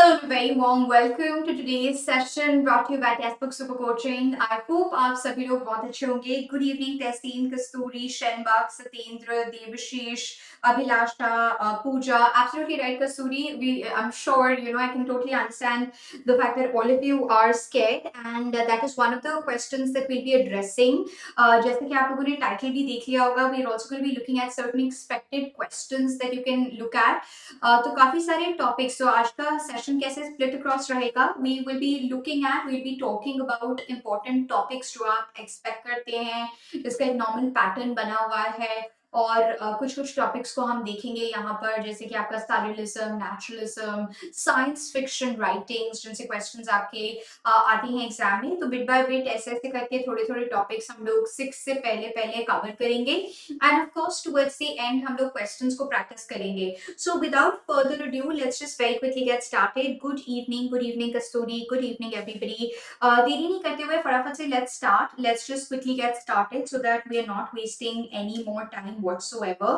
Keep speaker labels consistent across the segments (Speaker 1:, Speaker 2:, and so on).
Speaker 1: Hello and a very warm welcome to today's session brought to you by Testbook Super Coaching. I hope आप सभी लोग बहुत अच्छे होंगे. Good evening, Testeen, Kasturi, Shenbag, Satyendra, Devashish, Abhilasha, Pooja. Absolutely right, Kasturi. I'm sure I can totally understand the fact that all of you are scared, and that is one of the questions that we'll be addressing. जैसे कि आप लोगों ने title भी देख लिया होगा, we're also going to be looking at certain expected questions that you can look at. तो काफी सारे टॉपिक्स. तो आज का सेशन कैसे स्प्लिट अक्रॉस रहेगा, we will be talking about important topics जो आप एक्सपेक्ट करते हैं. इसका एक नॉर्मल पैटर्न बना हुआ है और कुछ कुछ टॉपिक्स को हम देखेंगे यहाँ पर, जैसे कि आपका स्टालिनिज्म, नेचुरलिज्म, साइंस फिक्शन राइटिंग्स, जिनसे क्वेश्चंस आपके आते हैं एग्जाम में. तो बिट बाय बिट ऐसे ऐसे करके थोड़े थोड़े टॉपिक्स हम लोग 6 से पहले पहले कवर करेंगे, and of course towards the end हम लोग क्वेश्चंस को प्रैक्टिस करेंगे. So without further ado, let's just very quickly get started. Good evening Kasturi, good evening everybody. देरी नहीं करते हुए फटाफट से let's start. Let's just quickly get started so that we are not wasting any more time whatsoever.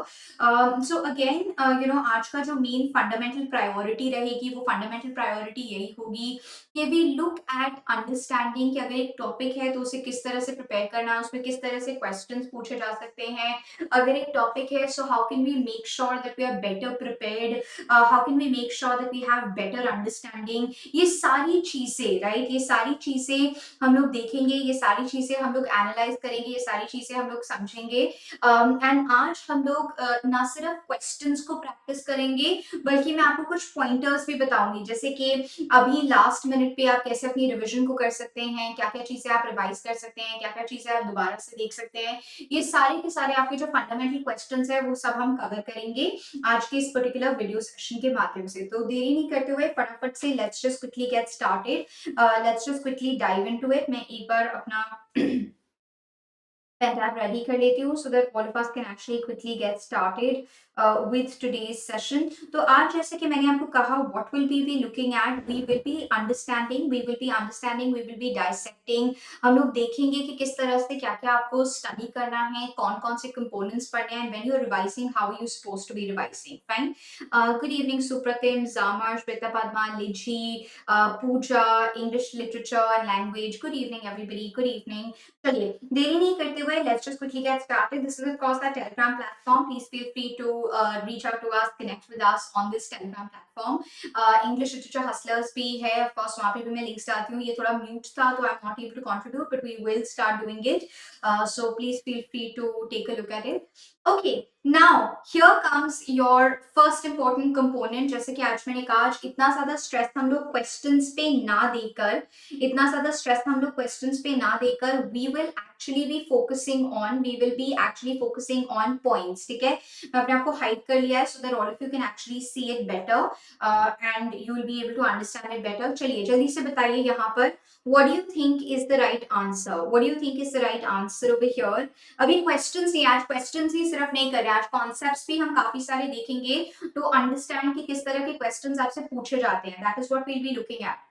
Speaker 1: So again, आज का जो main fundamental priority रहेगी वो fundamental priority यही होगी कि we look at understanding कि अगर एक topic है तो उसे किस तरह से prepare करना है, उसमें किस तरह से questions पूछे जा सकते हैं. अगर एक टॉपिक है, so how can we make sure that we are better prepared, how can we make sure that we have better understanding. ये सारी चीजें राइट, ये सारी चीजें हम लोग देखेंगे, ये सारी चीजें हम लोग एनालाइज करेंगे, ये सारी चीजें हम लोग समझेंगे. एंड आज हम लोग ना सिर्फ क्वेश्चंस को प्रैक्टिस करेंगे बल्कि मैं आपको कुछ पॉइंटर्स भी बताऊंगी, जैसे कि अभी लास्ट मिनट पे आप कैसे अपनी रिविजन को कर सकते हैं, क्या क्या चीजें आप रिवाइज कर सकते हैं, क्या क्या चीजें आप दोबारा से देख सकते हैं. ये सारे के सारे आपके जो फंडामेंटल क्वेश्चंस है वो सब हम कवर करेंगे आज के इस पर्टिकुलर वीडियो सेशन के माध्यम से. तो देरी नहीं करते हुए फटाफट से let's just quickly get started. Let's just quickly dive into it. मैं एक बार अपना पेन टैब रेडी कर लेती हूँ so that all of us can actually quickly get started with today's session. तो आज जैसे कि मैंने आपको कहा, what will we be looking at? We will be understanding, we will be dissecting. हम लोग देखेंगे कि किस तरह से क्या क्या आपको स्टडी करना है, कौन कौन से कंपोनेंट्स पढ़ने हैं. when you are revising, how are you supposed to be revising? Fine. Good evening Supratim, Zamar, Shweta Padma, Liji, Pooja, English literature and language. Good evening everybody, good evening. चलिए देरी नहीं करते हुए let's just quickly get started. This is of course our Telegram platform. Please feel free to reach out to us, connect with us on this Telegram platform. English literature hustlers भी है, of course वहाँ पे भी मैं links डालती हूँ. ये थोड़ा mute था तो I'm not able to contribute, but we will start doing it. So please feel free to take a look at it. Okay, now here comes your first important component. जैसे कि आज मैंने कहा, आज इतना ज़्यादा स्ट्रेस हम लोग क्वेश्चंस पे ना देकर, we will actually be focusing on points. ठीक है, मैं अपने आप को हाइड कर लिया है so that all of you can actually see it better and you will be able to understand it better. चलिए जल्दी से बताइए यहाँ पर, what do you think is the right answer? Over here? अभी क्वेश्चंस ही, आज क्वेश्चंस ही सिर्फ नहीं कर रहे, आज कॉन्सेप्ट्स भी हम काफी सारे देखेंगे टू अंडरस्टैंड कि किस तरह के क्वेश्चंस आपसे पूछे जाते हैं. That is what we will be looking at.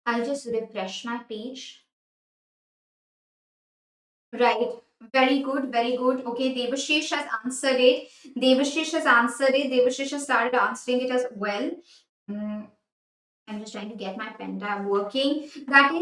Speaker 1: I'll just refresh my page. Right. Very good, very good. Okay, Devashish has answered it. Devashish has started answering it as well. I'm just trying to get my pen tab working. That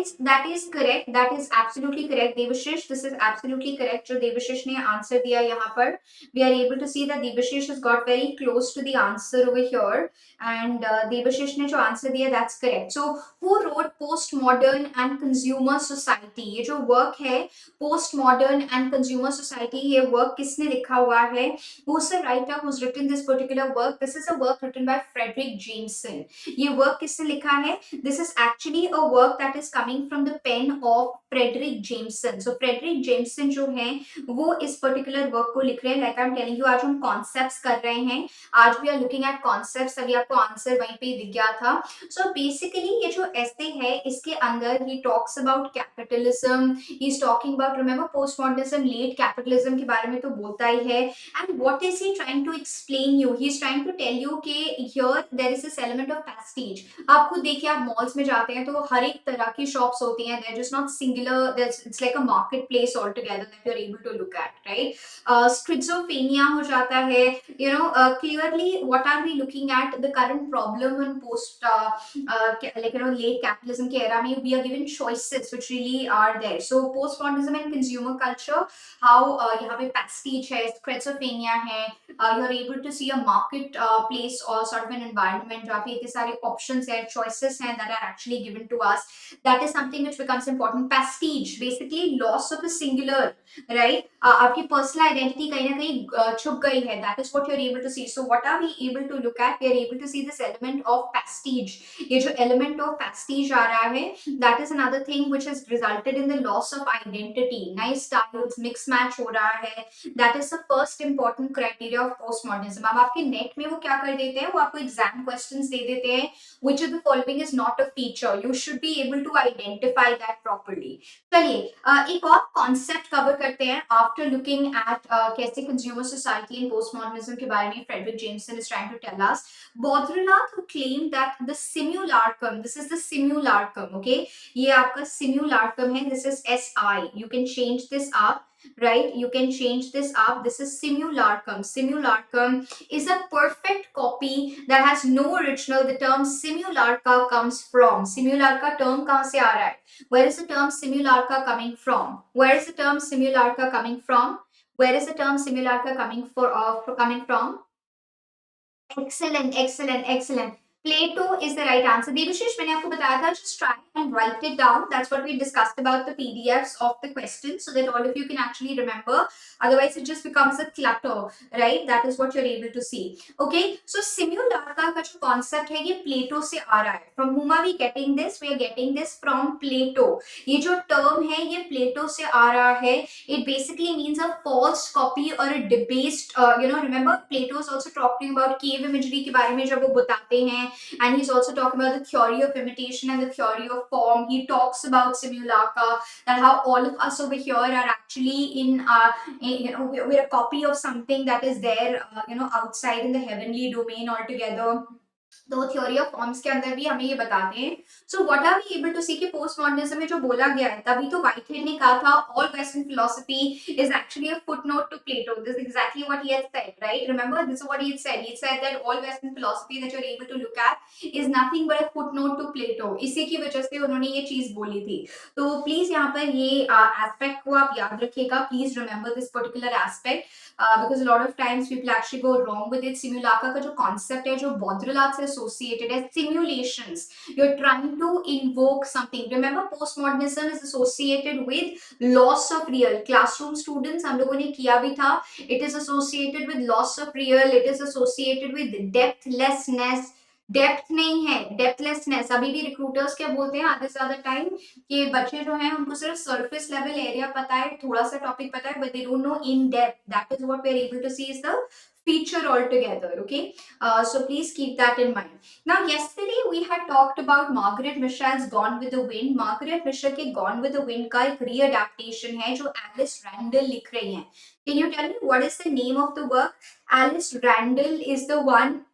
Speaker 1: is correct. That is absolutely correct, Devashish. This is absolutely correct. जो Devashish ने answer दिया यहाँ पर, we are able to see that Devashish has got very close to the answer over here, and Devashish ने जो answer दिया, that's correct. So who wrote Postmodern and Consumer Society? ये जो work है Postmodern and Consumer Society, ये work किसने लिखा हुआ है? Who's the writer who's written this particular work? This is a work written by Frederick Jameson. ये work किसने लिखा है? This is actually a work that is coming from the pen of Frederick Jameson. So Frederick Jameson जो है वो इस particular work को लिख रहे हैं. Like I am telling you, आज हम कॉन्सेप्ट्स कर रहे हैं, आज we are looking at concepts. अभी आपको आंसर वहीं पे दिख गया था. सो बेसिकली ये जो ऐसे है इसके अंदर ही talks about capitalism, he is talking about, remember postmodernism, late capitalism के बारे में तो बोलता ही है. And what is he trying to explain you? He is trying to tell you कि here there is this element of pastiche. आप आप खुद देखिए, आप मॉल्स में जाते हैं तो हर एक तरह की शॉप्स होती हैं, they're just not singular, it's like a marketplace altogether that you're able to look at, right? Schizophrenia हो जाता है, clearly what are we looking at? The current problem in post late capitalism के era में, we are given choices which really are there. So postmodernism and consumer culture, how यहाँ पे prestige है, schizophrenia है, you're able to see a market place or sort of an environment जहाँ पे इतने सारे options हैं, choices हैं that are actually given to us. That is something which becomes important. Prestige, basically loss of a singular, right? आपकी personal identity कहीं ना कहीं छुप गई है. That is what you're able to see. So what are we able to look at? We are able to see this element of prestige. ये जो element of prestige आ रहा है, that is another thing which has resulted in the loss of identity. Nice styles, mix match हो रहा है. That is the first important criteria of postmodernism. अब आपके net में वो क्या कर देते हैं, वो आपको एग्जाम क्वेश्चंस दे देते हैं, which of the following is not a feature. You should be able to identify that properly. चलिए एक और कॉन्सेप्ट कवर करते हैं आफ्टर लुकिंग एट कैसे कंज्यूमर सोसाइटी एंड पोस्टमॉडर्निज्म के बारे में Frederick Jameson is trying to tell us. Baudrillard who claimed that the simulacrum, this is the simulacrum, okay, ये आपका simulacrum है, this is SI, you can change this up, right? You can change this up. This is simulacrum. Simulacrum is a perfect copy that has no original. The term simulacra comes from. Simulacra term कहाँ से आ रहा है? Where is the term simulacra coming from? Where is the term simulacra coming from? Where is the term simulacra coming from? Excellent, excellent, excellent. Plato is the right answer. Devashish, मैंने आपको बताया था, just try and write it down. That's what we discussed about the PDFs of the questions, so that all of you can actually remember. Otherwise, it just becomes a clutter, right? That is what you're able to see. Okay, so simulacra का जो concept है, ये Plato से आ रहा है. From whom are we getting this? We are getting this from Plato. ये जो term है, ये Plato से आ रहा है. It basically means a false copy or a debased. Remember Plato is also talking about cave imagery के बारे में जब वो बताते हैं, and he's also talking about the theory of imitation and the theory of form. He talks about simulacra, that how all of us over here are actually we're a copy of something that is there, outside in the heavenly domain altogether. तो theory of forms के अंदर भी हमें ये बताते हैं. So what are we able to see कि post modernism में जो बोला गया है, तभी तो व्हाइटहेड ने कहा था all western philosophy is actually a footnote to Plato. This is exactly what he had said, right? Remember this is what he had said. He said that all western philosophy that you are able to look at is nothing but a footnote to Plato. इसी की वजह से उन्होंने ये चीज बोली थी. तो प्लीज यहाँ पर ये एस्पेक्ट को आप याद रखिएगा. Please remember this particular aspect, because a lot of times people actually go wrong with it. Simulacra का जो concept है, जो Baudrillard से associated है, simulations. You're trying to invoke something. Remember, postmodernism is associated with loss of real. Classroom students, हम लोगों ने किया भी था. It is associated with loss of real. It is associated with depthlessness. Depth नहीं है, डेप्थलेसनेस. अभी भी रिक्रूटर्स क्या बोलते हैं आधे से ज्यादा टाइम कि बच्चे जो हैं उनको सिर्फ सरफेस लेवल एरिया पता है, थोड़ा सा टॉपिक पता है, but they don't know in depth. That is what we are able to see is the feature altogether. Okay, so please keep that in mind. Now yesterday we had talked about Margaret Mitchell's Gone with the Wind. Margaret Mitchell के Gone with the Wind का एक readaptation है जो Alice Randall लिख रही हैं. Can you tell me what is the name of the work? Alice Randall is the one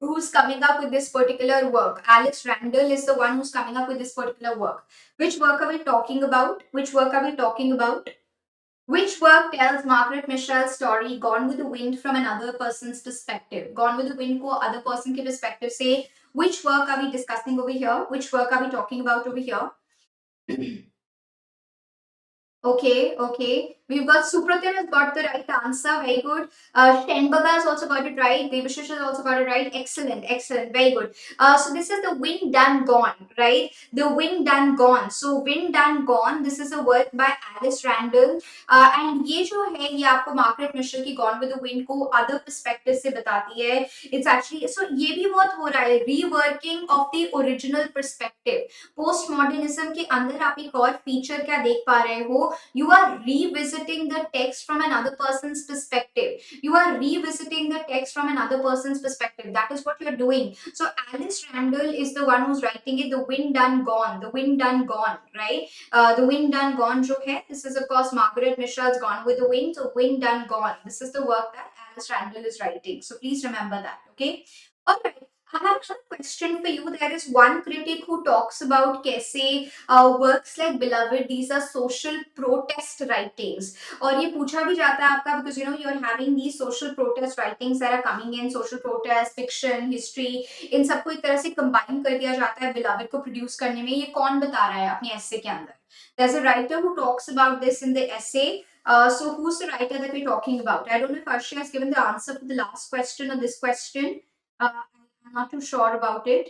Speaker 1: who's coming up with this particular work. Alice Randall is the one who's coming up with this particular work. Which work are we talking about? Which work are we talking about? Which work tells Margaret Mitchell's story, Gone with the Wind, from another person's perspective? Gone with the Wind को other person के perspective से. Which work are we discussing over here? Which work are we talking about over here? Okay. We've got Supratim has got the right answer. Very good. Shenbaga has also got it right. Devashish has also got it right. Excellent. Very good. So this is the Wind Done Gone, right? The Wind Done Gone. So Wind Done Gone. This is a work by Alice Randall. And ये जो है ये आपको Margaret Mitchell की Gone with the Wind को other perspective से बताती है. It's actually so ये भी बहुत हो रहा है, reworking of the original perspective. Postmodernism के अंदर आप एक और feature क्या देख पा रहे हो? You are revisiting the text from another person's perspective. You are revisiting the text from another person's perspective. That is what you're doing. So Alice Randall is the one who's writing it. The Wind Done Gone. The Wind Done Gone, right? The Wind Done Gone जो है, this is of course Margaret Mitchell's Gone with the Wind. So Wind Done Gone. This is the work that Alice Randall is writing. So please remember that, okay? All right. I have another question for you. There is one critic who talks about कैसे works like Beloved, these are social protest writings. और ये पूछा भी जाता है आपका because you know you're having these social protest writings that are coming in, social protest, fiction, history, इन सबको एक तरह से combine कर दिया जाता है Beloved को produce करने में. ये कौन बता रहा है अपने essay के अंदर? There's a writer who talks about this in the essay. So who's the writer that we're talking about? I don't know if Arshia has given the answer for the last question or this question. I'm not too sure about it.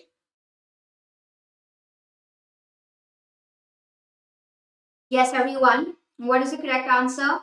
Speaker 1: Yes, everyone. What is the correct answer?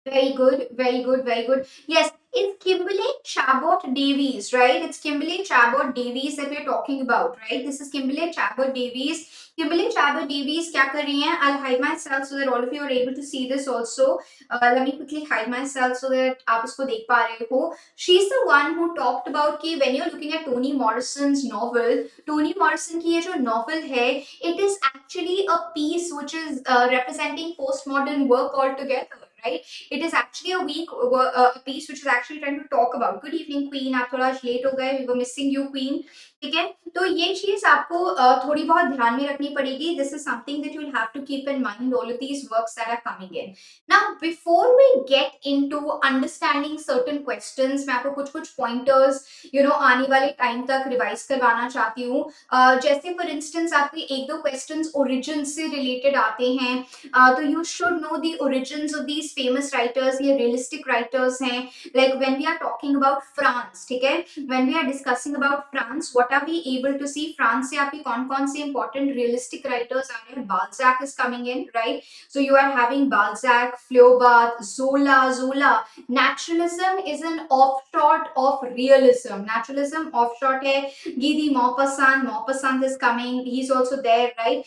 Speaker 1: Very good, very good, very good. Yes, it's Kimberly Chabot Davies, right? It's Kimberly Chabot Davies that we're talking about, right? This is Kimberly Chabot Davies. Kimberly Chabot Davies क्या कर रही हैं? I'll hide myself so that all of you are able to see this also. Let me quickly hide myself so that आप इसको देख पा रहे हो. She's the one who talked about कि when you're looking at Toni Morrison's novel, Toni Morrison की ये जो novel है, it is actually a piece which is representing postmodern work altogether, right? It is actually a piece which is actually trying to talk about. Good evening, Queen. आप थोड़ा late हो गए. We were missing you, Queen. ठीक है, तो ये चीज आपको थोड़ी बहुत ध्यान में रखनी पड़ेगी. This is something that you'll have to keep in mind. All of these works that are coming in. Now, before we get into understanding certain questions, मैं आपको कुछ कुछ pointers, you know, आने वाले टाइम तक रिवाइज करवाना चाहती हूँ. जैसे फॉर इंस्टेंस आपके एक दो क्वेश्चंस ओरिजिन से रिलेटेड आते हैं. तो you should know the origins of these famous writers. ये realistic writers हैं. Like when we are talking about France, ठीक है, when we are discussing about France, what are we able to see? France से आपके कौन-कौन से important realistic writers आ रहे हैं? Balzac is coming in, right? So you are having Balzac, Flaubert, Zola. Naturalism is an offshoot of realism. Naturalism offshoot है. Guy de Maupassant is coming. He's also there, right?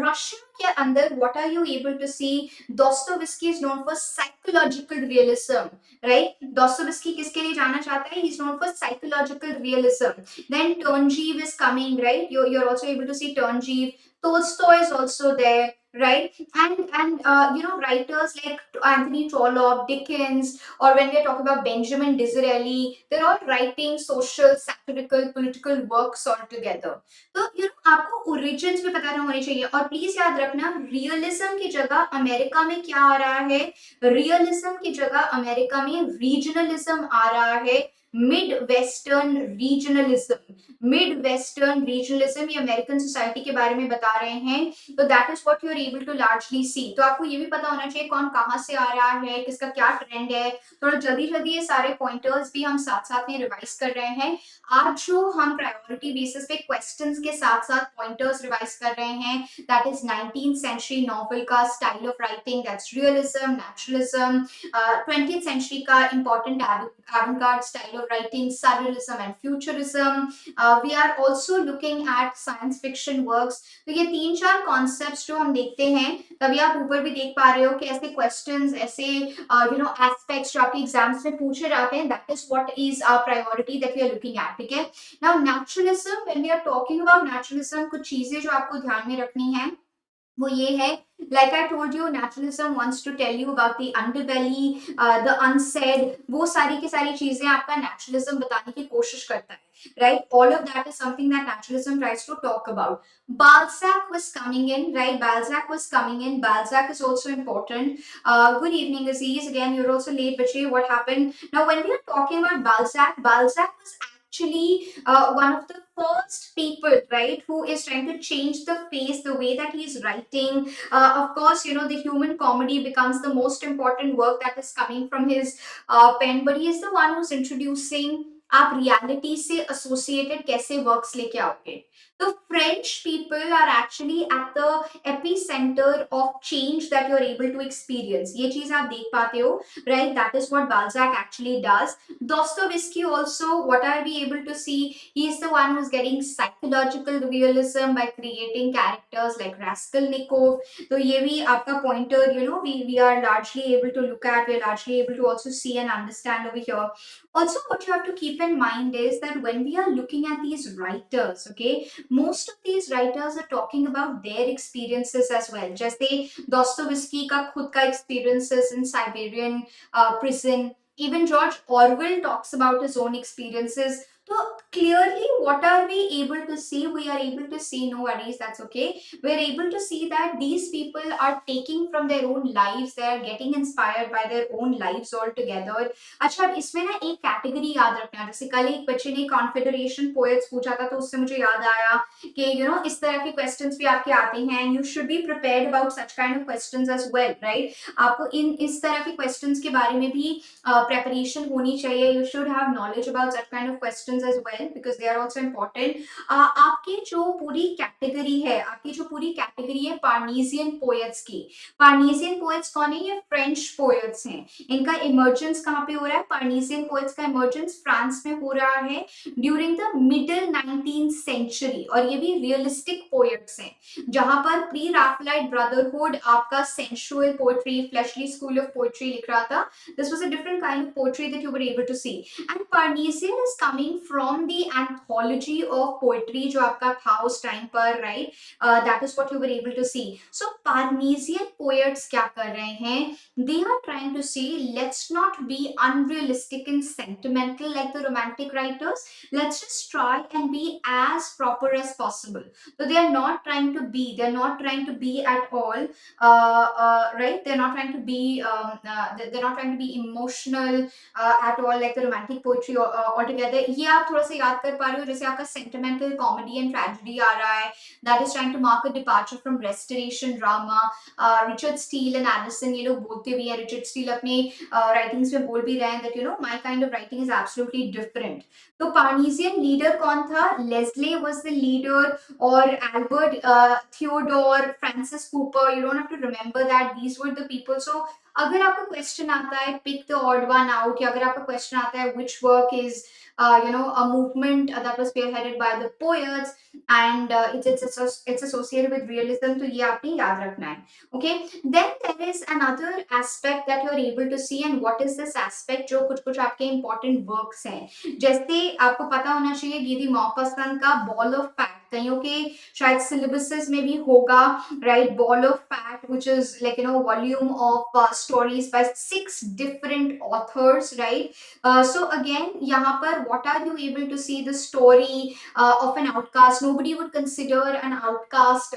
Speaker 1: Russia के अंदर what are you able to see? Dostoevsky is known for psychological realism, right? Dostoevsky किसके लिए जाना चाहता है? He's known for psychological realism. Then Turgenev is coming, right? You're also able to see Turgenev. Tolstoy is also there, right? And you know, writers like Anthony Trollope, Dickens, or when we're talking about Benjamin Disraeli, they're all writing social, satirical, political works altogether. तो you know आपको origins भी पता होने चाहिए. और please याद रखना, realism की जगह अमेरिका में क्या आ रहा है? रियलिज्म की जगह अमेरिका में रीजनलिज्म आ रहा है. मिड वेस्टर्न रीजनलिज्म ये अमेरिकन सोसाइटी के बारे में बता रहे हैं. तो that is what you are able to largely see. तो आपको ये भी पता होना चाहिए कौन कहाँ से आ रहा है, किसका क्या ट्रेंड है. थोड़ा जल्दी जल्दी ये सारे पॉइंटर्स भी हम साथ साथ में रिवाइज कर रहे हैं. आज जो हम प्रायोरिटी बेसिस पे क्वेश्चंस के साथ साथ पॉइंटर्स रिवाइज कर रहे हैं, that is 19th century novel का style of writing, that's realism, naturalism. 20th century का important avant-garde style of writing, surrealism and futurism. We are also looking at science fiction works. तो ये तीन चार concepts जो हम देखते हैं, तभी आप ऊपर भी देख पा रहे हो कि ऐसे क्वेश्चंस, ऐसे यू नो एस्पेक्ट्स जो आपके एग्जाम्स में पूछे जाते हैं, that is what is our priority that we are looking at. ठीक है, now naturalism, when we are talking about naturalism, कुछ चीजें जो आपको ध्यान में रखनी है वो ये है. Like I told you, naturalism wants to tell you about the underbelly, the unsaid. वो सारी की सारी चीजें आपका naturalism बताने की कोशिश करता है, right? All of that is something that naturalism tries to talk about. Balzac was coming in, right? Balzac was coming in. Balzac is also important. Good evening, Aziz. Again, you're also late, Bache. What happened? Now, when we are talking about Balzac, Balzac was actually one of the first people, right, who is trying to change the face, the way that he's writing. Of course, you know, the human comedy becomes the most important work that is coming from his pen, but he is the one who's introducing आप reality से associated कैसे works लेके आओगे. तो French people are actually at the epicentre of change that you are able to experience. ये चीज आप देख पाते हो, right? That is what Balzac actually does. Dostoevsky also, what are we able to see? He is the one who's getting psychological realism by creating characters like Raskolnikov. तो ये भी आपका pointer, you know, we are largely able to look at, we are largely able to also see and understand over here. Also, what you have to keep in mind is that when we are looking at these writers, okay, most of these writers are talking about their experiences as well. जैसे Dostoevsky का खुद का experiences in Siberian prison. Even George Orwell talks about his own experiences. तो clearly what are we able to see? We are able to see, no worries, that's okay, we're able to see that these people are taking from their own lives, they are getting inspired by their own lives altogether. अच्छा, अब इसमें ना एक category याद रखना, जैसे कल एक बच्चे ने कॉन्फेडरेशन पोएट्स पूछा था, तो उससे मुझे याद आया कि इस तरह के क्वेश्चंस भी आपके आते हैं, and you should be prepared about such kind of questions as well, right? आपको इस तरह के क्वेश्चंस के बारे में भी preparation होनी चाहिए. You should have knowledge about such kind of questions as well because they are also important. आपकी जो पूरी कैटेगरी है, पार्नीजियन पोएट्स की. पार्नीजियन पोएट्स कौन है? ये फ्रेंच पोएट्स हैं. इनका इमर्जेंस कहाँ पे हो रहा है? पार्नीजियन पोएट्स का इमर्जेंस फ्रांस में हो रहा है during the middle 19th century, और ये भी रियलिस्टिक पोएट्स हैं, जहां पर प्री रैफलाइट ब्रदरहुड आपका sensual poetry, fleshly school of poetry लिख रहा था. This was a different kind of poetry that you were able to see. And Parnassian is coming from the anthology of poetry जो आपका था उस टाइम पर, right? That is what you were able to see. So Parnassian poets क्या कर रहे हैं? They are trying to say, let's not be unrealistic and sentimental like the romantic writers. Let's just try and be as proper as possible. So they are not trying to be, at all, right? They're not trying to be, they're not trying to be emotional at all like the romantic poetry altogether. ये आप थोड़ा सा याद कर पा रहे हो, जैसे आपका sentimental comedy and tragedy आ रहा है, that is trying to mark a departure from restoration drama. Richard Steele and Addison ये लोग बोलते भी हैं, Richard Steele अपने writings में बोल भी रहे हैं that my kind of writing is absolutely different. तो Parnassian leader कौन था? Leslie was the leader, और Albert Theodore, Francis Cooper, you don't have to remember that, these were the people. So अगर आपका क्वेश्चन आता है pick the odd one out, या अगर आपका क्वेश्चन आता है which work is a movement that was spearheaded by the poets and it's associated with realism, तो ये आपने याद रखना है. Okay, then there is another aspect that you are able to see, and what is this aspect? जो कुछ कुछ आपके important works हैं, जैसे आपको पता होना चाहिए गिरी मौपस्सन का बॉल ऑफ फैट, कईयों के शायद सिलेबसेस में भी होगा, right? Ball of fat which is like volume of stories by 6 different authors, right? So again यहाँ पर what are you able to see? The story of an outcast. Nobody would consider an outcast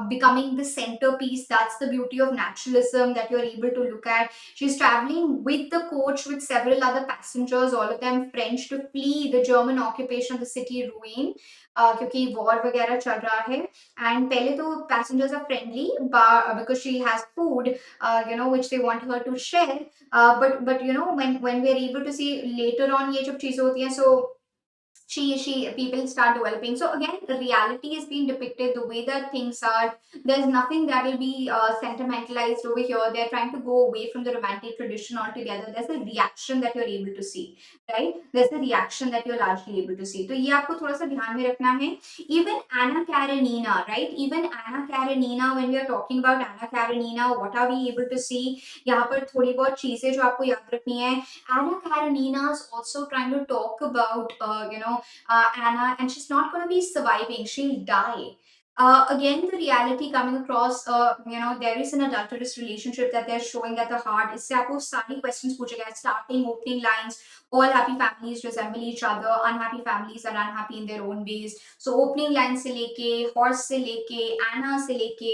Speaker 1: becoming the centerpiece. That's the beauty of naturalism that you're able to look at. She's traveling with the coach with several other passengers, all of them French, to flee the German occupation of the city Rouen, क्योंकि war वगैरह चल रहा है. And पहले तो passengers are friendly because she has food which they want her to share, but when we are able to see later on ये जब चीजें होती हैं, so people start developing. So again, the reality is being depicted the way that things are. There's nothing that will be sentimentalized over here. They're trying to go away from the romantic tradition altogether. There's a reaction that you're able to see, right? There's a reaction that you're largely able to see. तो ये आपको थोड़ा सा ध्यान में रखना है. Even Anna Karenina, right? Even Anna Karenina, when we are talking about Anna Karenina, what are we able to see? यहाँ पर थोड़ी बहुत चीजें जो आपको याद रखनी है. Anna Karenina is also trying to talk about Anna, and she's not going to be surviving. She'll die. Again, the reality coming across, there is an adulterous relationship that they're showing at the heart. इससे आपको सारी questions पूछे गए, starting opening lines. All happy families resemble each other. Unhappy families are unhappy in their own ways. So opening line से लेके, horse से लेके, Anna से लेके,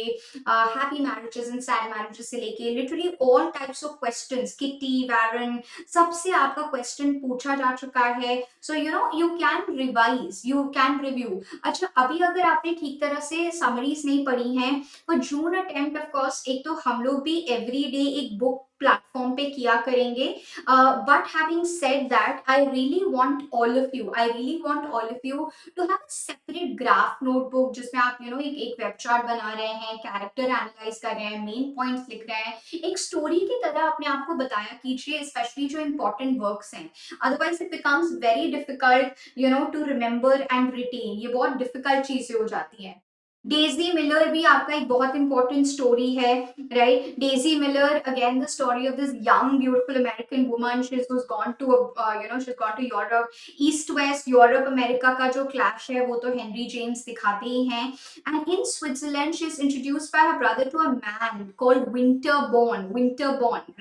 Speaker 1: happy marriages and sad marriages से लेके, literally all types of questions. Kitty, Warren, सबसे आपका question पूछा जा चुका है. So you can revise, you can review. अच्छा, अभी अगर आपने ठीक तरह से समरीज नहीं पढ़ी हैं, तो जून अटेम्प्ट ऑफ कोर्स एक तो हम लोग भी एवरी डे एक बुक प्लेटफॉर्म पे किया करेंगे. But having said that, I really want all of you to have a separate graph notebook, जिसमें आप एक वेब चार्ट बना रहे हैं, कैरेक्टर एनालाइज कर रहे हैं, मेन पॉइंट्स लिख रहे हैं, एक स्टोरी की तरह अपने आप को बताया कीजिए, स्पेशली जो इंपॉर्टेंट वर्क्स हैं. Otherwise it becomes very difficult to remember and retain. ये बहुत डिफिकल्ट चीजें हो जाती हैं. डेजी मिलर भी आपका एक बहुत इंपॉर्टेंट स्टोरी है, right? Daisy Miller, again the story of this young beautiful American woman, she was gone to she gone to Europe, east west Europe America का जो क्लैश है वो तो हेनरी जेम्स दिखाते ही हैं। And in Switzerland she is introduced by her brother to a man called Winterbourne,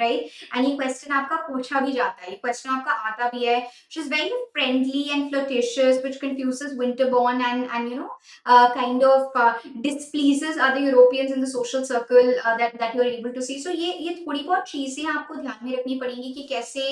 Speaker 1: right? And ये question आपका पूछा भी जाता है, ये क्वेश्चन आपका आता भी है। She is very friendly and flirtatious, which confuses Winterborn and kind of displeases other Europeans in the social circle that you are able to see. So ये थोड़ी बहुत चीजें आपको ध्यान में रखनी पड़ेंगी कि कैसे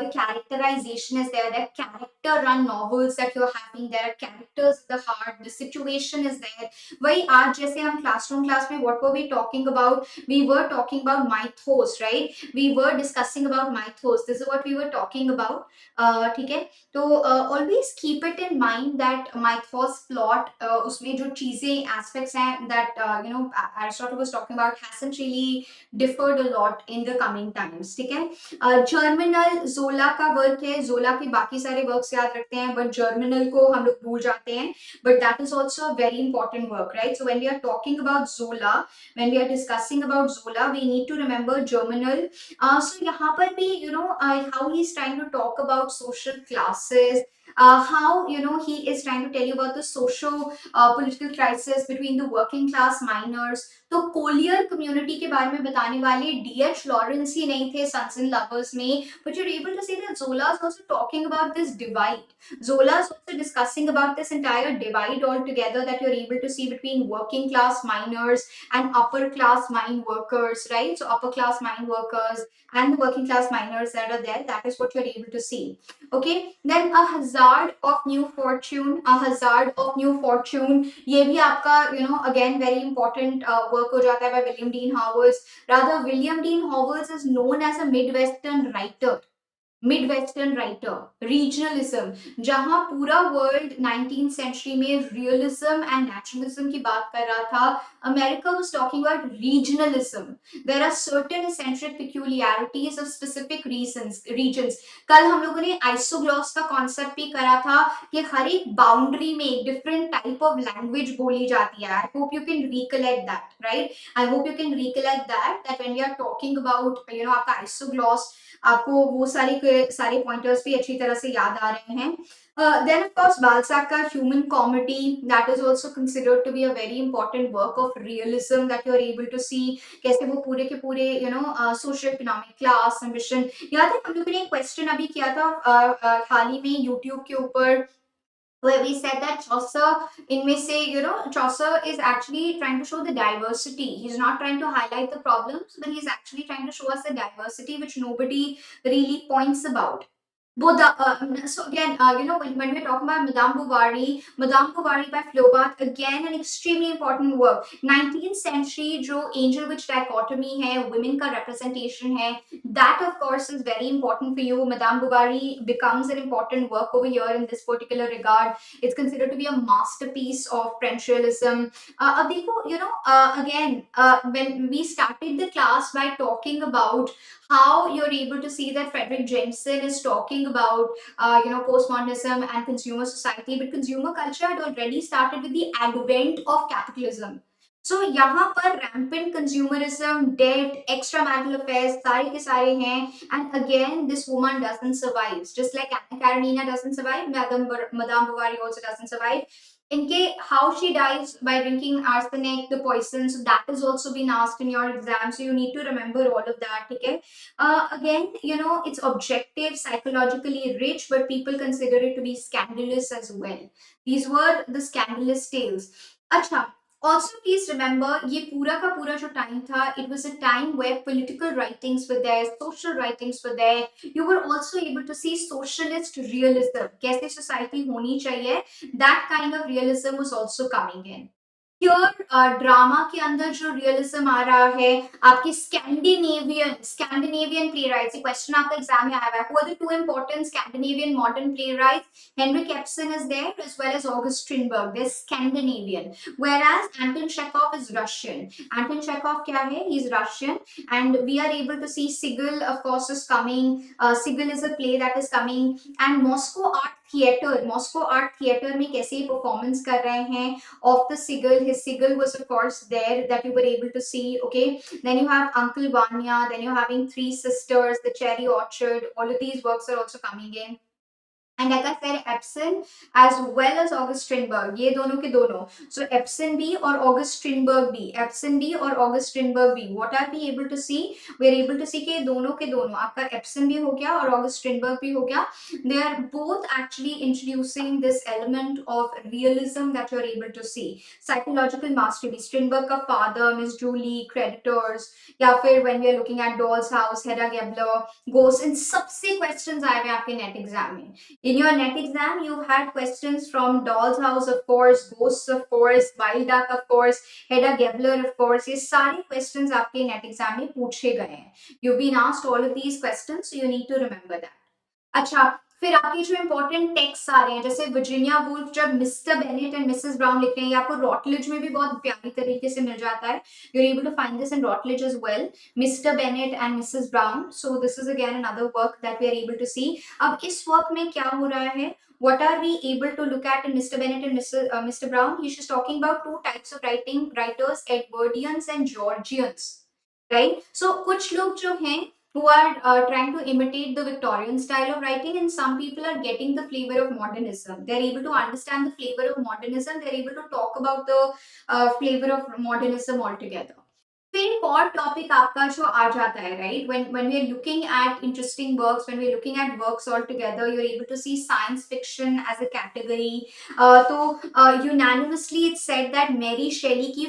Speaker 1: the characterization is there, there are character run novels that you're having, there are characters at the heart, the situation is there. वही आज जैसे हम classroom class में what were we talking about? We were talking about mythos, right? We were discussing about mythos. This is what we were talking about. ठीक है? तो always keep it in mind that mythos plot, उसमें जो चीजें aspects हैं that Aristotle was talking about hasn't really differed a lot in the coming times, ठीक है? Germinal जोला का वर्क है, जोला के बाकी सारे वर्क्स याद रखते हैं बट जर्मिनल को हम लोग भूल जाते हैं, but that is also a very important work, right? So when we are talking about Zola, when we are discussing about Zola, we need to remember germinal. So यहाँ पर भी how he is trying to talk about social classes, how he is trying to tell you about the social political crisis between the working class miners. तो Collier community के बारे में बताने वाले D.H. Lawrence ही नहीं थे सन्स एंड लवर्स में, but you're able to see that Zola is also talking about this divide. Zola is also discussing about this entire divide altogether that you're able to see between working class miners and upper class mine workers, right? So upper class mine workers and the working class miners that are there, that is what you're able to see. Okay, then a hazard of new fortune, a hazard of new fortune, ये भी आपका again very important work हो जाता है by William Dean Howells. Rather, William Dean Howells is known as a Midwestern writer, Midwestern writer, regionalism, जहां पूरा world 19th century में realism and naturalism की बात कर रहा था, America was talking about regionalism. There are certain essential peculiarities of specific regions. कल हम लोगों ने आइसोग्लॉस का कॉन्सेप्ट भी करा था कि हर एक बाउंड्री में एक डिफरेंट टाइप ऑफ लैंग्वेज बोली जाती है। I hope you can recollect that, right? I hope you can recollect that when we are talking about आपका आइसोग्लॉस, आपको वो सारे पॉइंटर्स भी अच्छी तरह से याद आ रहे हैं। Then of course Balzac का Human Comedy, that is also considered to be a very important work of realism that you are able to see, कैसे वो पूरे के पूरे सोशल इकोनॉमिक क्लास एम्बिशन। याद है हम लोगों ने एक क्वेश्चन अभी किया था हाल ही में यूट्यूब के ऊपर, where we said that Chaucer, inme se Chaucer is actually trying to show the diversity. He's not trying to highlight the problems, but he's actually trying to show us the diversity which nobody really points about. Both so again, when we're talking about Madame Bovary by Flaubert, again an extremely important work. 19th century जो angel witch dichotomy है, women का representation है, that of course is very important for you. Madame Bovary becomes an important work over here in this particular regard. It's considered to be a masterpiece of French realism. अब देखो again when we started the class by talking about how you're able to see that Frederick Jameson is talking about postmodernism and consumer society, but consumer culture had already started with the advent of capitalism. So यहाँ पर rampant consumerism, debt, extramarital affairs सारे के सारे हैं, and again this woman doesn't survive, just like Anna Karenina doesn't survive, Madame Bovary also doesn't survive. How she dies by drinking arsenic, the poison, so that has also been asked in your exam, so you need to remember all of that. Okay, again it's objective, psychologically rich, but people consider it to be scandalous as well. These were the scandalous tales. Acha, also please remember ये पूरा का पूरा जो time था, it was a time where political writings were there, social writings were there. You were also able to see socialist realism, कैसे society होनी चाहिए, that kind of realism was also coming in. Here drama के अंदर जो realism आ रहा है, आपकी Scandinavian प्लेराइट्स, question आपका एग्जाम में आया हुआ है, who are the two important Scandinavian modern playwrights? Henrik Ibsen is there as well as August Strindberg. They're Scandinavian, whereas Anton Chekhov is Russian. Anton Chekhov क्या है? He's Russian, and we are able to see Sigil of course is coming. Sigil is a play that is coming, and Moscow Art theatre, Moscow art theatre में कैसे performance कर रहे हैं of the Sigil. His Sigil was of course there that you were able to see. Okay, then you have Uncle Vanya, then you're having Three Sisters, The Cherry Orchard. All of these works are also coming in. And like I said, Epson as well as August Strindberg, ये दोनों के दोनों. So Epson B or August Strindberg B, Epson B or August Strindberg B. What are we able to see? We are able to see कि दोनों के दोनों, आपका Epson भी हो गया और August Strindberg भी हो गया. They are both actually introducing this element of realism that you are able to see. Psychological mastery. Strindberg का Father, Miss Julie, Creditors, या फिर when we are looking at Doll's House, Hedda Gabler, Ghost. इन सबसे questions आए हुए आपके net exam में. In your net exam, you've had questions from Doll's House, of course, Ghosts, of course, Wild Duck, of course, Hedda Gabler, of course. ये सारे questions आपके net exam में पूछे गए हैं. You've been asked all of these questions, so you need to remember that. अच्छा, फिर आपके जो इंपॉर्टेंट टेक्स्ट आ रहे हैं, जैसे वर्जीनिया वुल्फ जब mister Bennett and Mrs brown लिख रहे हैं, आपको रॉटलिज में भी बहुत प्यारी तरीके से मिल जाता है. You are able to find this in Routledge as well, Mr Bennett and Mrs Brown. So this is again another work that we are able to see. अब इस वर्क में क्या हो रहा है, what are we able to look at in Mr. Bennett and Mr. Brown? He's just talking about two types of writers, Edwardians and Georgians, right? So कुछ लोग जो हैं who are trying to imitate the Victorian style of writing, and some people are getting the flavor of modernism. They're able to understand the flavor of modernism. They're able to talk about the flavor of modernism altogether. फिर एक और topic आपका जो आ जाता है, right, when we are looking at interesting works, when we are looking at works all together, you're able to see science fiction as a category. तो unanimously it's said that Mary Shelley की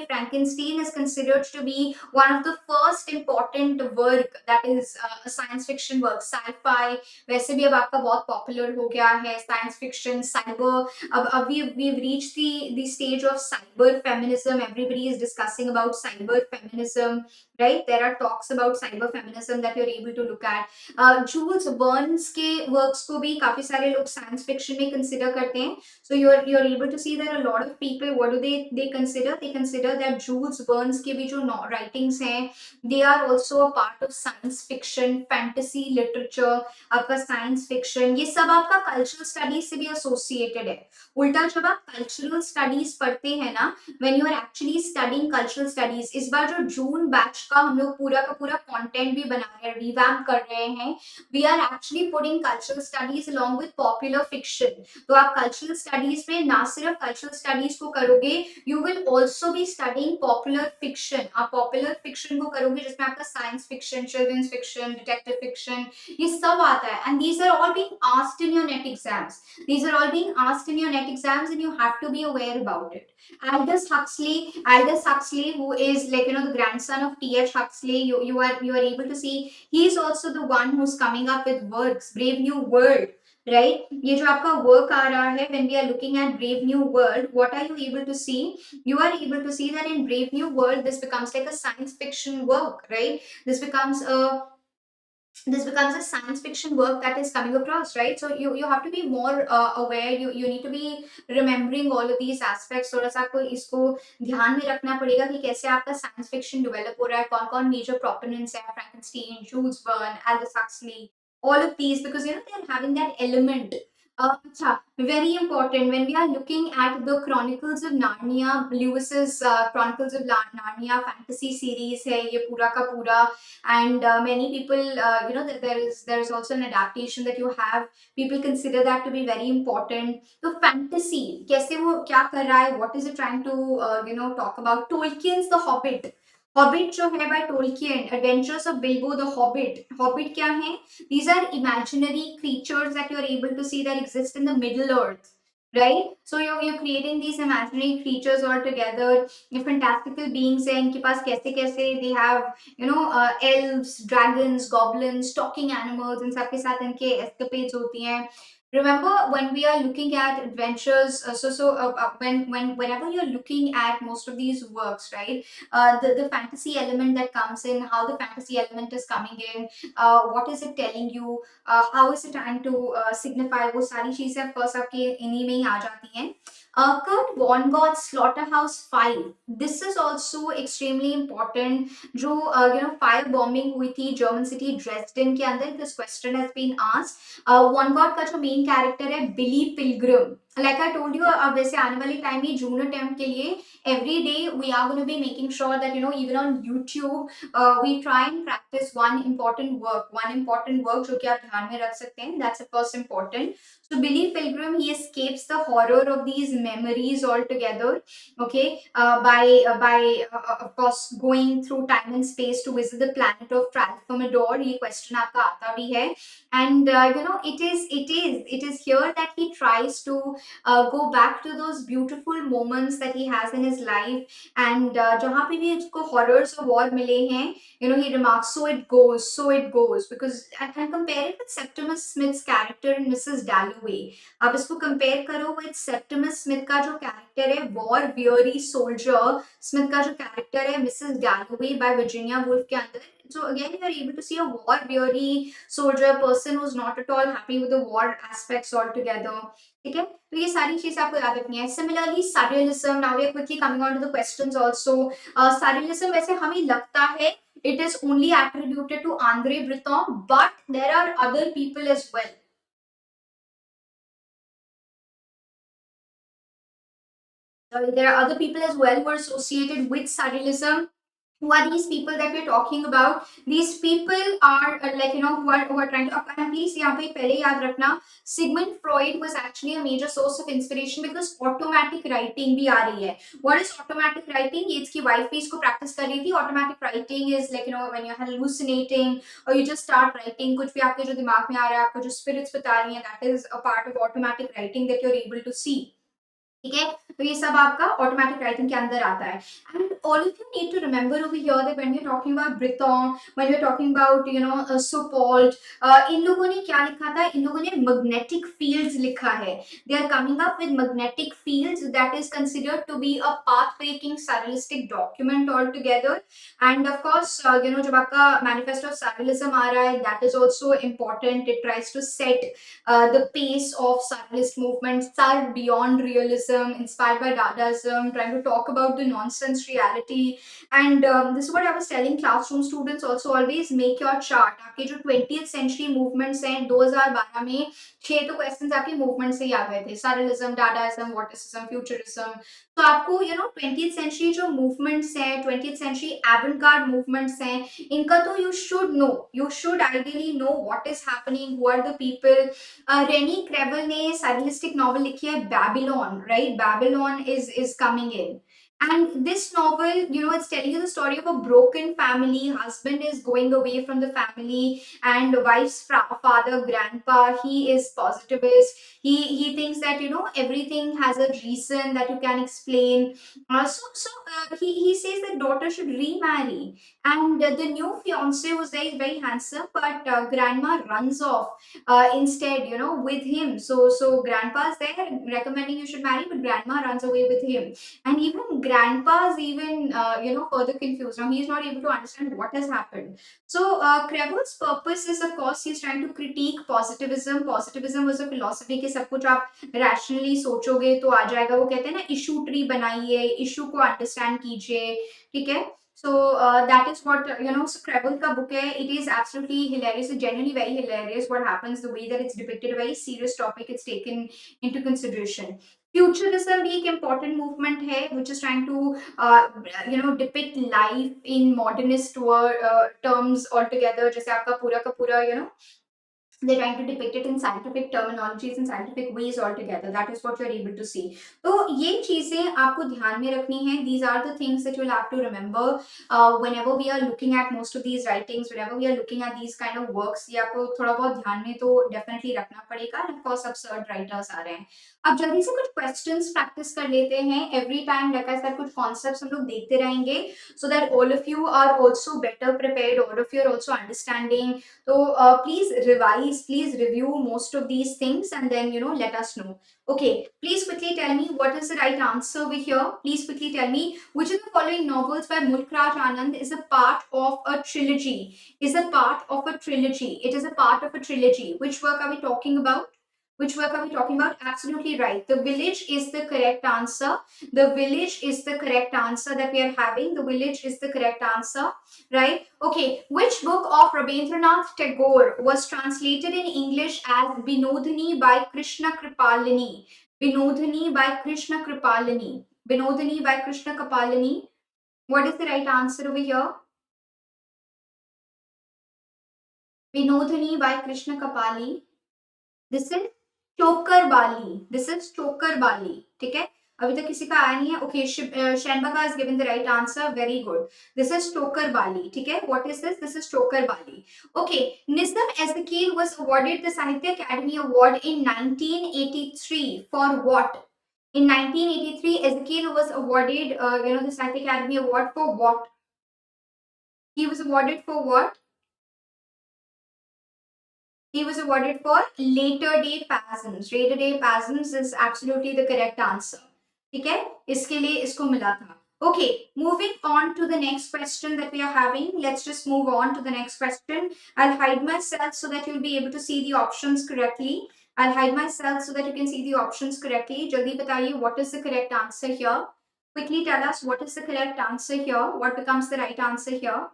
Speaker 1: Frankenstein is considered to be one of the first important work that is a science fiction work. Sci-fi वैसे भी अब आपका बहुत popular हो गया है, science fiction, cyber. अब we've reached the stage of cyber feminism. Everybody is discussing about cyber feminism, right? There are talks about cyber feminism that you're able to look at. Jules Verne's के works को भी काफी सारे लोग science fiction में consider करते हैं. So you're able to see that a lot of people, what do they consider? They consider that Jules Verne's के भी जो writings हैं, they are also a part of science fiction, fantasy literature. आपका science fiction, ये सब आपका cultural studies से भी associated है. उल्टा जब आप कल्चरल स्टडीज पढ़ते हैं ना, when you are actually studying cultural studies, इस बार जो जून बैच का हम लोग पूरा का पूरा कंटेंट भी बना रहे हैं, रिवैम्प कर रहे हैं, we are actually putting cultural studies along with popular fiction. तो आप कल्चरल स्टडीज में ना सिर्फ कल्चरल स्टडीज को करोगे, you will also be studying popular fiction. आप पॉपुलर फिक्शन को करोगे जिसमें आपका science fiction, children's fiction, detective fiction, ये सब आता है. And these are all being asked in your NET exams. These are all being asked in your net exams, and you have to be aware about it. Aldous Huxley, who is like the grandson of T.H. Huxley, you are able to see he is also the one who's coming up with works. Brave New World, right? ये जो आपका work आ रहा है, when we are looking at Brave New World, what are you able to see? You are able to see that in Brave New World, this becomes like a science fiction work, right? This becomes a science fiction work that is coming across, right? So you have to be more aware. You need to be remembering all of these aspects. थोड़ा सा आपको इसको ध्यान में रखना पड़ेगा कि कैसे आपका science fiction develop हो रहा है, कौन कौन major proponents है, Frankenstein, Jules Verne, Aldous Huxley, all of these, because they are having that element. अच्छा, very important when we are looking at the Chronicles of Narnia, Lewis's Chronicles of Narnia fantasy series है ये पूरा का पूरा. And many people, that there is also an adaptation that you have. People consider that to be very important. So fantasy कैसे वो क्या कर रहा है, what is it trying to talk about? Tolkien's The Hobbit. Hobbit जो है by Tolkien, Adventures of Bilbo the Hobbit. Hobbit क्या है? These are imaginary creatures that you are able to see that exist in the Middle Earth, right? So you're creating these imaginary creatures all together. ये fantastical beings हैं, इनके पास कैसे कैसे they have elves, dragons, goblins, talking animals, इन सब के साथ इनके escapades होती हैं. Remember when we are looking at adventures, whenever you're looking at most of these works, right? The fantasy element that comes in, how the fantasy element is coming in, what is it telling you, how is it trying to signify, वो सारी चीजें first आपके इन्हीं में ही आ जाती हैं. Kurt Vonnegut's Slaughterhouse-5, this is also extremely important. जो fire bombing हुई थी जर्मन सिटी ड्रेसडन के अंदर, this question has been asked. Vonnegut का जो मेन कैरेक्टर है Billy Pilgrim, like I told you, अब वैसे आने वाले टाइम में जून अटेम्प्ट के लिए every day we are going to be making sure that even on YouTube we try and practice one important work जो कि आप ध्यान में रख सकते हैं, that's the first important. So Billy Pilgrim, he escapes the horror of these memories altogether, okay, by of course going through time and space to visit the planet of Tralfamador. ये question आपका आता भी है, and it is here that he tries to go back to those beautiful moments that he has in his life, and जहाँ पे भी उसको horrors of war मिले हैं, he remarks, so it goes, because and compare it with Septimus Smith's character in Mrs. Dalloway. आप इसको compare करो with Septimus Smith का जो character है war weary soldier, Smith का जो character है Mrs. Dalloway by Virginia Woolf के अंदर. So again, you are able to see a war weary soldier, person who's not at all happy with the war aspects altogether. ठीक है, तो ये सारी चीज आपको याद रखनी है. Similarly surrealism, now we are quickly coming on to the questions also. Surrealism वैसे हमें लगता है it is only attributed to Andre Breton, but there are other people as well. There are other people as well who are associated with surrealism. Who are these people that we're talking about? These people are who are trying to, and please यहाँ पे पहले याद रखना, Sigmund Freud was actually a major source of inspiration because automatic writing भी आ रही है. What is automatic writing? ये इसकी wife भी इसको practice कर रही थी. Automatic writing is like when you're hallucinating or you just start writing, कुछ भी आपके जो दिमाग में आ रहा है, आपको जो spirits बता रही हैं, that is a part of automatic writing that you're able to see. ठीक है, तो ये सब आपका ऑटोमेटिक राइटिंग के अंदर आता है. And all of you need to remember over here that when we are talking about Breton, when we are talking about Soupault, इन लोगों ने क्या लिखा था? इन लोगों ने मैग्नेटिक फील्ड्स लिखा है. They are coming up with magnetic fields, that is considered to be a path breaking surrealistic document altogether. And of course जब आपका मैनिफेस्टो ऑफ सररियलिज्म आ रहा है, that is also important. It tries to set the pace of surrealist movement, Sar beyond realism, inspired by Dadaism, trying to talk about the nonsense reality. And this is what I was telling classroom students also, always make your chart. आपके जो 20th century movements हैं 2012 में 6 तो questions आपके movement से ही आ गए थे, सररियलिज्म, डाडाइज्म, वॉटिसिज्म, futurism. तो आपको 20th सेंचुरी जो मूवमेंट्स हैं, 20th सेंचुरी एवंगार्ड मूवमेंट्स हैं, इनका तो you should know, you should ideally know what is happening, who are the people. Rene Crevel ने सररियलिस्टिक नॉवल लिखी है Babylon, right? Babylon is coming in. And this novel, it's telling you the story of a broken family. Husband is going away from the family, and wife's father, grandpa, he is positivist. He thinks that everything has a reason that you can explain. He says that daughter should remarry, and the new fiance was very handsome, but grandma runs off instead, with him. So grandpa's there recommending you should marry, but grandma runs away with him. And even grandpa's even further confused. Now he's not able to understand what has happened. So Krevel's purpose is, of course, he's trying to critique positivism. Positivism was a philosophy कि सब कुछ आप rationally सोचोगे तो आ जाएगा. वो कहते हैं ना, issue tree बनाइए, issue को understand कीजिए, ठीक है? So that is what so Krevel का book है. It is absolutely hilarious. It's genuinely very hilarious what happens, the way that it's depicted, a very serious topic it's taken into consideration. Futurism भी एक important movement है, which is trying to depict life in modernist terms altogether. जैसे आपका पूरा का पूरा they're trying to depict it in scientific terminologies and scientific ways altogether. That is what you're able to see. तो ये चीजें आपको ध्यान में रखनी है. These are the things that you'll have to remember whenever we are looking at most of these writings, whenever we are looking at these kind of works. ये आपको थोड़ा बहुत ध्यान में तो definitely रखना पड़ेगा. And of course absurd writers आ रहे हैं. अब जल्दी से कुछ questions practice कर लेते हैं. Every time, like I said, कुछ concepts हम लोग देखते रहेंगे, so that all of you are also better prepared, all of you are also understanding. So please revise, please review most of these things, and then let us know. Okay, please quickly tell me what is the right answer over here. Please quickly tell me which of the following novels by Mulk Raj Anand is a part of a trilogy. Is a part of a trilogy. It is a part of a trilogy. Which work are we talking about? Which work are we talking about? Absolutely right. The village is the correct answer. The village is the correct answer that we are having. The village is the correct answer, right? Okay. Which book of Rabindranath Tagore was translated in English as Binodhani by Krishna Kripalani? Binodhani by Krishna Kripalani. Binodhani by Krishna Kripalani. What is the right answer over here? Binodhani by Krishna Kapali. This is चोकर बाली. This is चोकर बाली. ठीक है, अभी तक किसी का आया नहीं है. Okay, Shanbaka has given the right answer. Very good. This is चोकर बाली. ठीक है, what is this? This is चोकर बाली. Okay, Nizam Ezekiel was awarded the Sahitya Academy Award in 1983 for what? In 1983, Ezekiel was awarded, the Sahitya Academy Award for what? He was awarded for what? He was awarded for later day peasants. Later day peasants is absolutely the correct answer. ठीक है, इसके लिए इसको मिला था. Okay, moving on to the next question that we are having. Let's just move on to the next question. I'll hide myself so that you'll be able to see the options correctly. I'll hide myself so that you can see the options correctly. Jaldi bataiye, what is the correct answer here? Quickly tell us what is the correct answer here. What becomes the right answer here?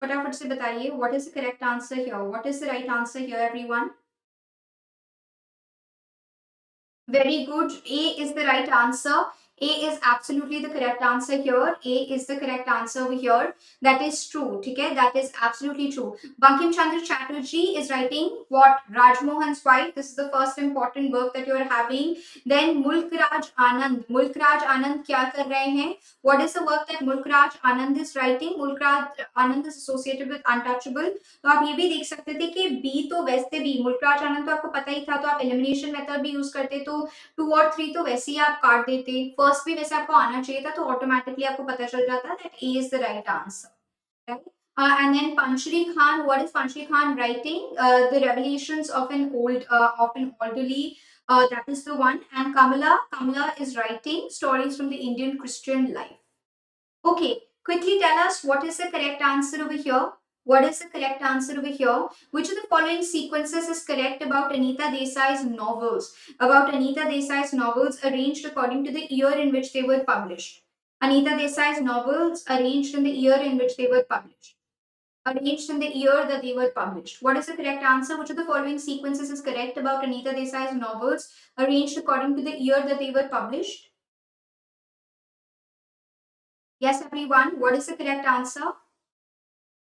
Speaker 1: फटाफट से बताइए, what is the correct answer here? What is the right answer here, everyone? Very good. A is the right answer. A is absolutely the correct answer here. A is the correct answer over here. That is true. Okay, that is absolutely true. Bankim Chandra Chatterjee is writing what? Rajmohan's Wife. This is the first important work that you are having. Then Mulk Raj Anand. Mulk Raj Anand क्या कर रहे हैं? What is the work that Mulk Raj Anand is writing? Mulk Raj Anand is associated with Untouchable. तो आप ये भी देख सकते थे कि बी तो वैसे भी मुल्क राज आनंद तो आपको पता ही था, तो आप एलिमिनेशन मेथड भी यूज करते, तो 2 और 3 तो वैसे ही आप काट देते. फर्स्ट भी वैसे आपको आना चाहिए था, तो ऑटोमेटिकली आपको पता चल जाता that A is the right answer, right. And then Panchri Khan, what is Panchri Khan writing? The Revelations of an elderly. That is the one. And Kamala is writing Stories from the Indian Christian Life. Okay, quickly tell us what is the correct answer over here. What is the correct answer over here? Which of the following sequences is correct about Anita Desai's novels? About Anita Desai's novels arranged according to the year in which they were published. Anita Desai's novels arranged in the year in which they were published. Arranged in the year that they were published. What is the correct answer? Which of the following sequences is correct about Anita Desai's novels arranged according to the year that they were published? Yes, everyone. What is the correct answer?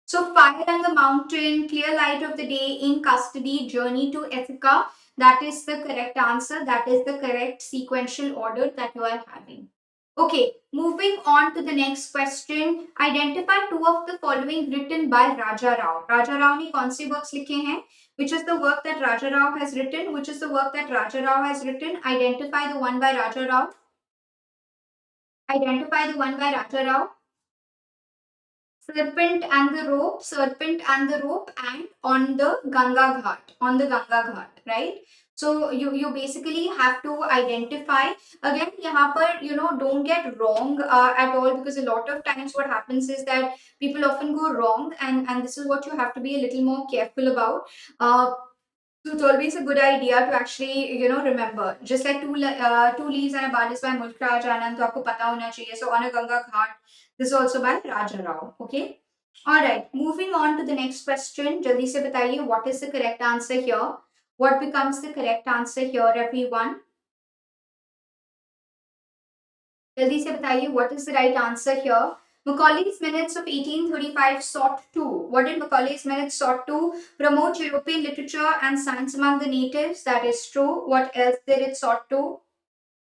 Speaker 1: So, Fire and the Mountain, Clear Light of the Day, In Custody, Journey to Ithaca. That is the correct answer. That is the correct sequential order that you are having. Okay, moving on to the next question. Identify 2 of the following written by Raja Rao. Raja Rao ने कौन से works लिखे हैं? Which is the work that Raja Rao has written? Which is the work that Raja Rao has written? Identify the one by Raja Rao. Identify the one by Raja Rao. Serpent and the Rope, Serpent and the Rope, and On the Ganga Ghat, On the Ganga Ghat, right? So you basically have to identify. Again, यहाँ पर don't get wrong at all, because a lot of times what happens is that people often go wrong, and this is what you have to be a little more careful about. So it's always a good idea to actually remember. Just like two leaves and a bud is by Mulk Raj Anand, तो आपको पता होना चाहिए. So On a Ganga Ghat, this is also by Raja Rao. Okay. All right. Moving on to the next question. जल्दी से बताइए what is the correct answer here? What becomes the correct answer here, everyone? जल्दी से बताइए what is the right answer here? Macaulay's Minutes of 1835 sought to. What did Macaulay's Minutes sought to? Promote European literature and science among the natives. That is true. What else did it sought to?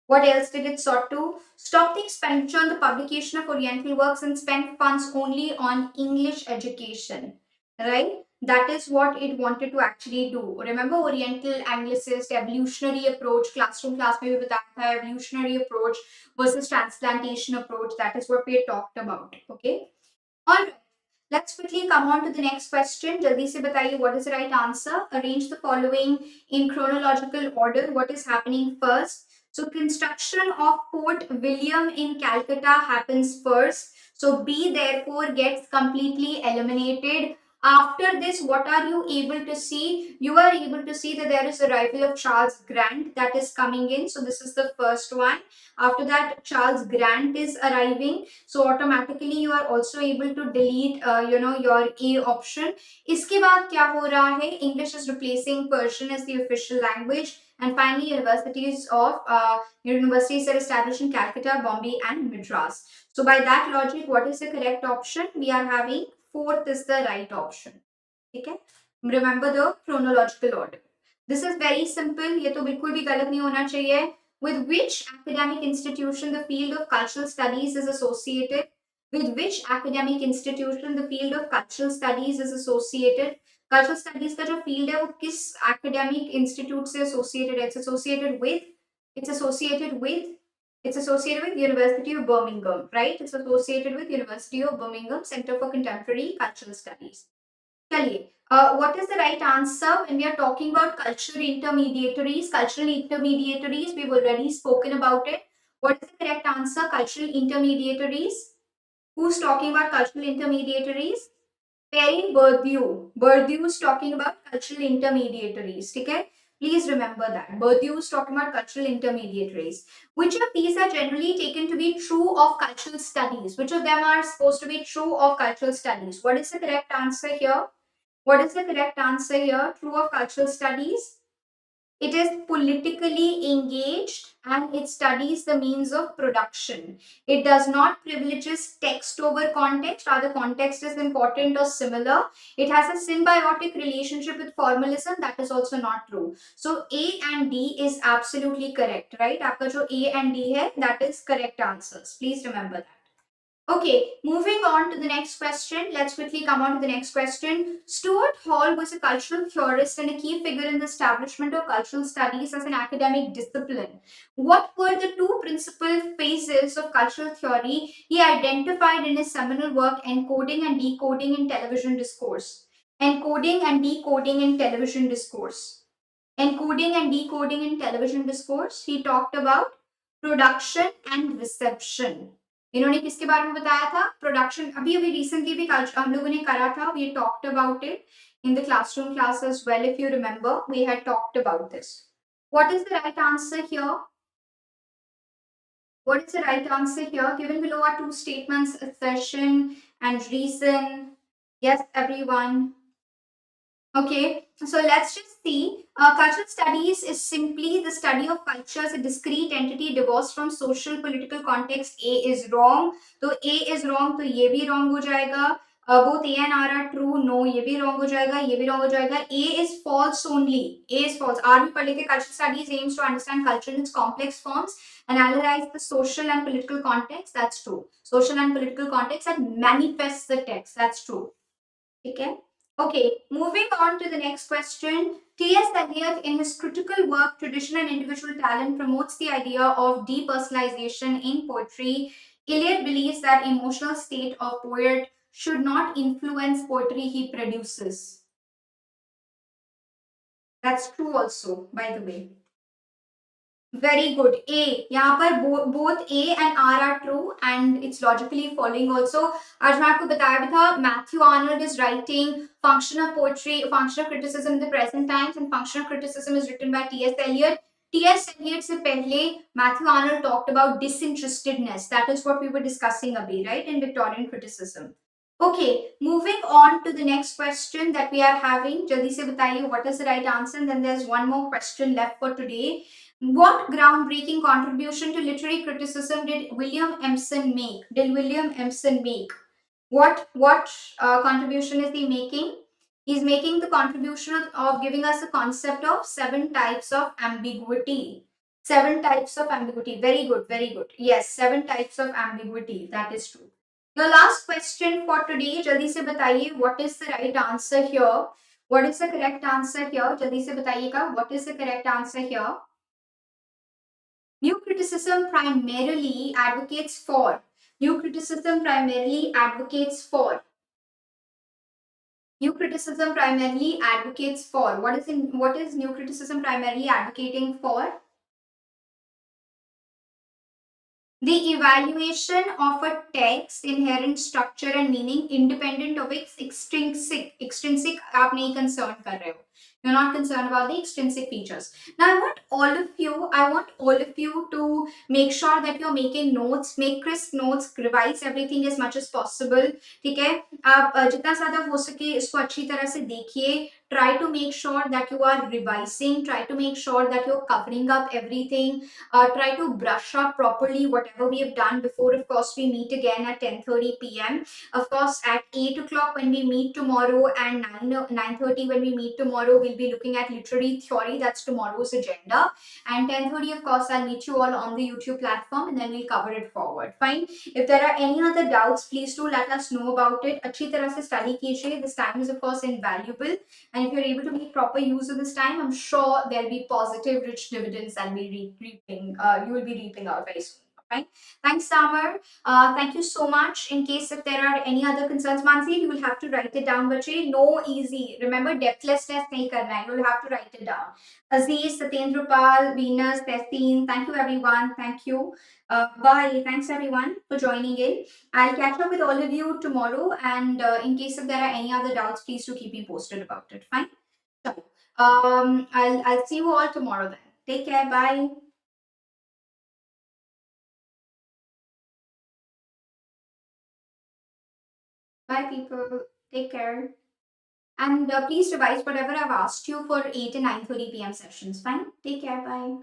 Speaker 1: What else did it sought to? Stop the expenditure on the publication of Oriental works and spend funds only on English education. Right? That is what it wanted to actually do. Remember Oriental, Anglicist, evolutionary approach, classroom class में भी बताया था, evolutionary approach versus transplantation approach. That is what we talked about. Okay. All right. Let's quickly come on to the next question. Jaldi se bataiye what is the right answer. Arrange the following in chronological order. What is happening first? So construction of Fort William in Calcutta happens first. So B therefore gets completely eliminated. After this, what are you able to see? You are able to see that there is arrival of Charles Grant that is coming in. So this is the first one. After that, Charles Grant is arriving. So automatically you are also able to delete, your A option. इसके बाद क्या हो रहा है? English is replacing Persian as the official language. And finally, universities are established in Calcutta, Bombay, and Madras. So by that logic, what is the correct option? We are having fourth is the right option. Okay? Remember the chronological order. This is very simple. ये तो बिल्कुल भी गलत नहीं होना चाहिए. With which academic institution the field of cultural studies is associated? With which academic institution the field of cultural studies is associated? Cultural studies का जो field है वो किस academic institute से associated है? It's associated with University of Birmingham, right? It's associated with University of Birmingham Center for Contemporary Cultural Studies. Chaliye, what is the right answer when we are talking about cultural intermediaries? Cultural intermediaries, we've already spoken about it. What is the correct answer? Cultural intermediaries. Who's talking about cultural intermediaries? Perry Bourdieu. Bourdieu is talking about cultural intermediaries. Okay? Please remember that. Bourdieu is talking about cultural intermediaries. Which of these are generally taken to be true of cultural studies? Which of them are supposed to be true of cultural studies? What is the correct answer here? What is the correct answer here? True of cultural studies? It is politically engaged and it studies the means of production. It does not privileges text over context, rather context is important or similar. It has a symbiotic relationship with formalism, that is also not true. So A and D is absolutely correct, right? Aapka jo A and D hai, that is correct answers. Please remember that. Okay, moving on to the next question. Let's quickly come on to the next question. Stuart Hall was a cultural theorist and a key figure in the establishment of cultural studies as an academic discipline. What were the two principal phases of cultural theory he identified in his seminal work Encoding and Decoding in Television Discourse? Encoding and Decoding in Television Discourse. Encoding and Decoding in Television Discourse. He talked about production and reception. इन्होंने किसके बारे में बताया था? Production. अभी अभी recently भी हम लोगों ने करा था. We talked about it in the classroom class as well. If you remember, we had talked about this. What is the right answer here? What is the right answer here? Given below are two statements, assertion and reason. Yes, everyone. Okay, so let's just see. Cultural studies is simply the study of culture as a discrete entity divorced from social political context. A is wrong. So A is wrong, तो ये भी wrong हो जाएगा. Both A and R are true. No, ये भी wrong हो जाएगा. ये भी wrong हो जाएगा. A is false only. A is false. R भी पढ़ लेते. Cultural studies aims to understand culture in its complex forms and analyze the social and political context. That's true. Social and political context that manifests the text. That's true. Okay. Okay, moving on to the next question. T.S. Eliot, in his critical work, Tradition and Individual Talent, promotes the idea of depersonalization in poetry. Eliot believes that emotional state of poet should not influence poetry he produces. That's true also, by the way. Very good. A. यहाँ पर both A and R are true and it's logically following also. आज मैं आपको बताया भी था. Matthew Arnold is writing Function of Poetry, Function of Criticism in the Present Times, and Function of Criticism is written by T.S. Eliot. T.S. Eliot से पहले Matthew Arnold talked about disinterestedness. That is what we were discussing abhi, right, in Victorian criticism. Okay, moving on to the next question that we are having. Jaldi se bataiye what is the right answer, and then there's one more question left for today. What groundbreaking contribution to literary criticism did William Empson make? What contribution is he making? He's making the contribution of giving us a concept of 7 types of ambiguity. 7 types of ambiguity. Very good, very good. Yes, 7 types of ambiguity. That is true. The last question for today. Jaldi se bataiye what is the right answer here? What is the correct answer here? Jaldi se bataiyega what is the correct answer here? New criticism primarily advocates for. New criticism primarily advocates for. New criticism primarily advocates for. What is new criticism primarily advocating for? The evaluation of a text inherent structure and meaning independent of its extrinsic आप नहीं concerned कर रहे हो. You're not concerned about the extrinsic features. Now I want all of you to make sure that you're making notes, make crisp notes, revise everything as much as possible. ठीक है, आप जितना ज़्यादा हो सके इसको अच्छी तरह से देखिए. Try to make sure that you are revising. Try to make sure that you're covering up everything. Try to brush up properly whatever we have done before. Of course, we meet again at 10:30 p.m. Of course, at 8 o'clock when we meet tomorrow and 9:30 when we meet tomorrow, we'll be looking at literary theory. That's tomorrow's agenda. And 10:30, of course, I'll meet you all on the YouTube platform and then we'll cover it forward. Fine. If there are any other doubts, please do let us know about it. अच्छी तरह से study कीजिए. This time is of course invaluable. And if you're able to make proper use of this time, I'm sure there'll be positive, rich dividends that you will be reaping out very soon. Okay. Thanks, Samar. Thank you so much. In case if there are any other concerns, Mansi, you will have to write it down. But no easy. Remember, depthlessness nahi karna hai. You will have to write it down. Aziz, Satyendra Pal, Venus, Testeen. Thank you, everyone. Thank you. Bye. Thanks, everyone, for joining in. I'll catch up with all of you tomorrow. And in case if there are any other doubts, please do keep me posted about it. Fine. So, I'll see you all tomorrow then. Take care. Bye. Bye, people. Take care. And please revise whatever I've asked you for 8 and 9:30 p.m. sessions. Fine. Take care. Bye.